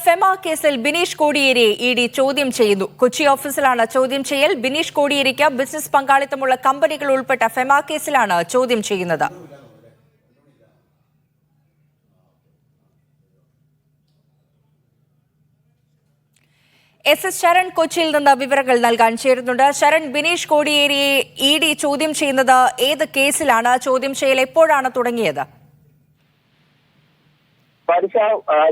FEMA കേസിൽ Bineesh കോടിയേരിയെ ED ചോദ്യം ചെയ്യുന്നു. കൊച്ചി ഓഫീസിലാണ് ചോദ്യം ചെയ്യൽ. ബിനീഷ് കോടിയേരിക്ക് ബിസിനസ് പങ്കാളിത്തമുള്ള കമ്പനികൾ ഉൾപ്പെട്ട ഫെമ കേസിലാണ് ചോദ്യം ചെയ്യുന്നത്. എസ് ശരൺ കൊച്ചിയിൽ നിന്ന് വിവരങ്ങൾ നൽകാൻ ചേരുന്നുണ്ട്. ശരൺ, ബിനീഷ് കോടിയേരിയെ ഇഡി ചോദ്യം ചെയ്യുന്നത് ഏത് കേസിലാണ്? ചോദ്യം ചെയ്യൽ എപ്പോഴാണ് തുടങ്ങിയത്? പരിശ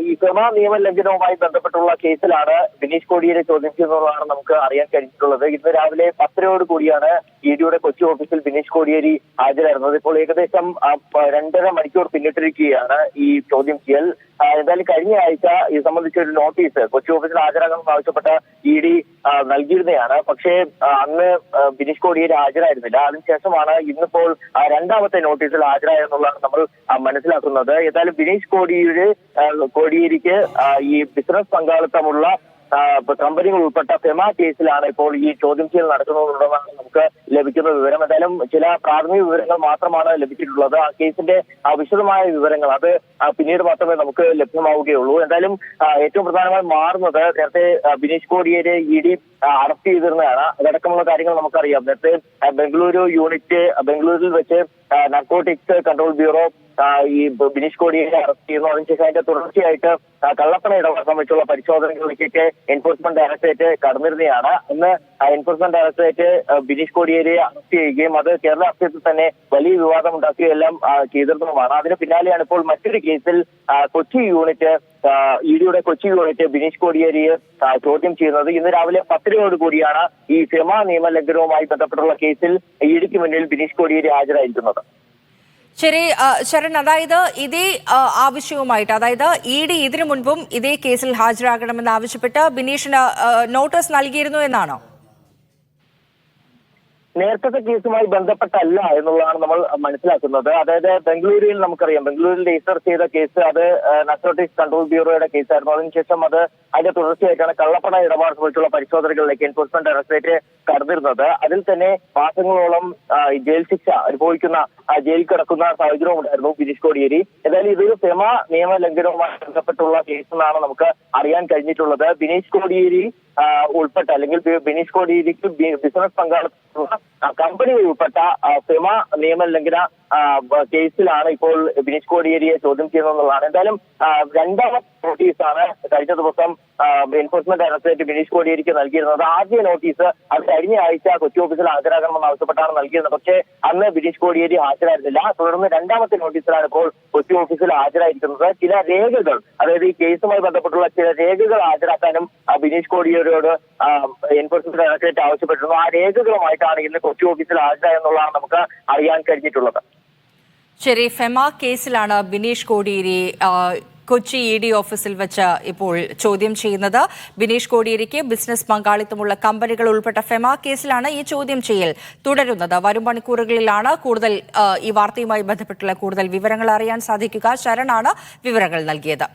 ഈ ഫെമ നിയമലംഘനവുമായി ബന്ധപ്പെട്ടുള്ള കേസിലാണ് ബിനീഷ് കോടിയേരിയെ ചോദ്യം ചെയ്യുന്നതാണ് നമുക്ക് അറിയാൻ കഴിഞ്ഞിട്ടുള്ളത്. ഇന്ന് രാവിലെ 10:00 കൂടിയാണ് ഇഡിയുടെ കൊച്ചി ഓഫീസിൽ ബിനീഷ് കോടിയേരി ഹാജരായിരുന്നത്. ഇപ്പോൾ ഏകദേശം 2.5 മണിക്കൂർ പിന്നിട്ടിരിക്കുകയാണ് ഈ ചോദ്യം ചെയ്യൽ. എന്തായാലും കഴിഞ്ഞ ആഴ്ച ഇത് സംബന്ധിച്ച ഒരു നോട്ടീസ് കൊച്ചി ഓഫീസിൽ ഹാജരാകണമെന്ന് ആവശ്യപ്പെട്ട ഇഡി നൽകിയിരുന്നതാണ്. പക്ഷേ അന്ന് ബിനീഷ് കോടിയേരി ഹാജരായിരുന്നില്ല. അതിനുശേഷമാണ് ഇന്നിപ്പോൾ രണ്ടാമത്തെ നോട്ടീസിൽ ഹാജരായെന്നുള്ളതാണ് നമ്മൾ മനസ്സിലാക്കുന്നത്. ഏതായാലും ബിനീഷ് കോടിയേരിക്ക് ഈ ബിസിനസ് പങ്കാളിത്തമുള്ള കമ്പനികൾ ഉൾപ്പെട്ട ഫെമ കേസിലാണ് ഇപ്പോൾ ഈ ചോദ്യം ചെയ്യൽ നടക്കുന്നതെന്നുള്ളതാണ് നമുക്ക് ലഭിക്കുന്ന വിവരം. എന്തായാലും ചില പ്രാഥമിക വിവരങ്ങൾ മാത്രമാണ് ലഭിച്ചിട്ടുള്ളത്. ആ കേസിന്റെ വിശദമായ വിവരങ്ങൾ അത് പിന്നീട് മാത്രമേ നമുക്ക് ലഭ്യമാവുകയുള്ളൂ. എന്തായാലും ഏറ്റവും പ്രധാനമായി മാറുന്നത് നേരത്തെ ബിനീഷ് കോടിയേരി ഇഡി അറസ്റ്റ് ചെയ്തിരുന്നതാണ്. അതടക്കമുള്ള കാര്യങ്ങൾ നമുക്കറിയാം. നേരത്തെ ബംഗളൂരിൽ വെച്ച് നാർക്കോട്ടിക്സ് കൺട്രോൾ ബ്യൂറോ ഈ ബിനീഷ് കോടിയേരി അറസ്റ്റ് ചെയ്യുന്നു. അതിനുശേഷം അതിന്റെ തുടർച്ചയായിട്ട് കള്ളപ്പണ ഇടപാട് സംബന്ധിച്ചുള്ള പരിശോധനകളിലേക്കൊക്കെ എൻഫോഴ്സ്മെന്റ് ഡയറക്ടറേറ്റ് കടന്നിരുന്നതാണ്. അന്ന് എൻഫോഴ്സ്മെന്റ് ഡയറക്ടറേറ്റ് ബിനീഷ് കോടിയേരിയെ അറസ്റ്റ് ചെയ്യുകയും അത് കേരള രാഷ്ട്രീയത്തിൽ തന്നെ വലിയ വിവാദം ഉണ്ടാക്കുകയും എല്ലാം ചെയ്തിരുന്നതുമാണ്. അതിന് പിന്നാലെയാണ് ഇപ്പോൾ മറ്റൊരു കേസിൽ ഇഡിയുടെ കൊച്ചി യൂണിറ്റ് ബിനീഷ് കോടിയേരിയെ ചോദ്യം ചെയ്യുന്നത്. ഇന്ന് രാവിലെ 10:00 കൂടിയാണ് ഈ ഫെമ നിയമലംഘനവുമായി ബന്ധപ്പെട്ടുള്ള കേസിൽ ഇഡിക്ക് മുന്നിൽ ബിനീഷ് കോടിയേരി ഹാജരായിരിക്കുന്നത്. ശരി ശരൺ, അതായത് ഇതേ ആവശ്യവുമായിട്ട്, അതായത് ഇഡി ഇതിനു മുൻപും ഇതേ കേസിൽ ഹാജരാകണമെന്ന് ആവശ്യപ്പെട്ട് ബിനീഷിന് നോട്ടീസ് നൽകിയിരുന്നു എന്നാണോ? നേരത്തെ കേസുമായി ബന്ധപ്പെട്ടല്ല എന്നുള്ളതാണ് നമ്മൾ മനസ്സിലാക്കുന്നത്. അതായത് ബംഗളൂരുവിൽ നമുക്കറിയാം, ബംഗളൂരിൽ രജിസ്റ്റർ ചെയ്ത കേസ് അത് നാർക്കോട്ടിക്സ് കൺട്രോൾ ബ്യൂറോയുടെ കേസായിരുന്നു. അതിനുശേഷം അതിന്റെ തുടർച്ചയായിട്ടാണ് കള്ളപ്പണ ഇടപാട് സംബന്ധിച്ചുള്ള പരിശോധനകളിലേക്ക് എൻഫോഴ്സ്മെന്റ് ഡയറക്ടറേറ്റ് കടന്നിരുന്നത്. അതിൽ തന്നെ മാസങ്ങളോളം ജയിൽ ശിക്ഷ അനുഭവിക്കുന്ന ജയിലിൽ കിടക്കുന്ന സാഹചര്യവും ഉണ്ടായിരുന്നു ബിനീഷ് കോടിയേരി. ഏതായാലും ഇതൊരു ഫെമ നിയമലംഘനവുമായി ബന്ധപ്പെട്ടുള്ള കേസെന്നാണ് നമുക്ക് അറിയാൻ കഴിഞ്ഞിട്ടുള്ളത്. ബിനീഷ് കോടിയേരി ഉൾപ്പെട്ട അല്ലെങ്കിൽ ബിനീഷ് കോടിയേരിക്ക് ബിസിനസ് പങ്കാളിത്തമുള്ള കമ്പനി ഉൾപ്പെട്ട ഫെമ നിയമലംഘന കേസിലാണ് ഇപ്പോൾ ബിനീഷ് കോടിയേരിയെ ചോദ്യം ചെയ്യുന്നതെന്നുള്ളതാണ്. എന്തായാലും രണ്ടാമത്തെ നോട്ടീസാണ് കഴിഞ്ഞ ദിവസം എൻഫോഴ്സ്മെന്റ് ഡയറക്ടറേറ്റ് ബിനീഷ് കോടിയേരിക്ക് നൽകിയിരുന്നത്. ആദ്യ നോട്ടീസ് അത് കഴിഞ്ഞ ആഴ്ച കൊച്ചി ഓഫീസിൽ ഹാജരാകണമെന്ന് ആവശ്യപ്പെട്ടാണ് നൽകിയിരുന്നത്. പക്ഷേ അന്ന് ബിനീഷ് കോടിയേരി ഹാജരായിരുന്നില്ല. തുടർന്ന് രണ്ടാമത്തെ നോട്ടീസിലാണ് ഇപ്പോൾ കൊച്ചി ഓഫീസിൽ ഹാജരായിരിക്കുന്നത്. ചില രേഖകൾ, അതായത് ഈ കേസുമായി ബന്ധപ്പെട്ടുള്ള ചില രേഖകൾ ഹാജരാക്കാനും ബിനീഷ് കോടിയേരിയോട് എൻഫോഴ്സ്മെന്റ് ഡയറക്ടറേറ്റ് ആവശ്യപ്പെട്ടിരുന്നു. ആ രേഖകളുമായിട്ടാണ് ഇന്ന് കൊച്ചി ഓഫീസിൽ ഹാജരായെന്നുള്ളതാണ് നമുക്ക് അറിയാൻ കഴിഞ്ഞിട്ടുള്ളത്. ശരി, ഫെമ കേസിലാണ് ബിനീഷ് കോടിയേരി കൊച്ചി ഇഡി ഓഫീസിൽ വെച്ച് ഇപ്പോൾ ചോദ്യം ചെയ്യുന്നത്. ബിനീഷ് കോടിയേരിക്ക് ബിസിനസ് പങ്കാളിത്തമുള്ള കമ്പനികൾ ഉൾപ്പെട്ട ഫെമ കേസിലാണ് ഈ ചോദ്യം ചെയ്യൽ തുടരുന്നത്. വരും മണിക്കൂറുകളിലാണ് കൂടുതൽ ഈ വാർത്തയുമായി ബന്ധപ്പെട്ടുള്ള കൂടുതൽ വിവരങ്ങൾ അറിയാൻ സാധിക്കുക. ശരണാണ് വിവരങ്ങൾ നൽകിയത്.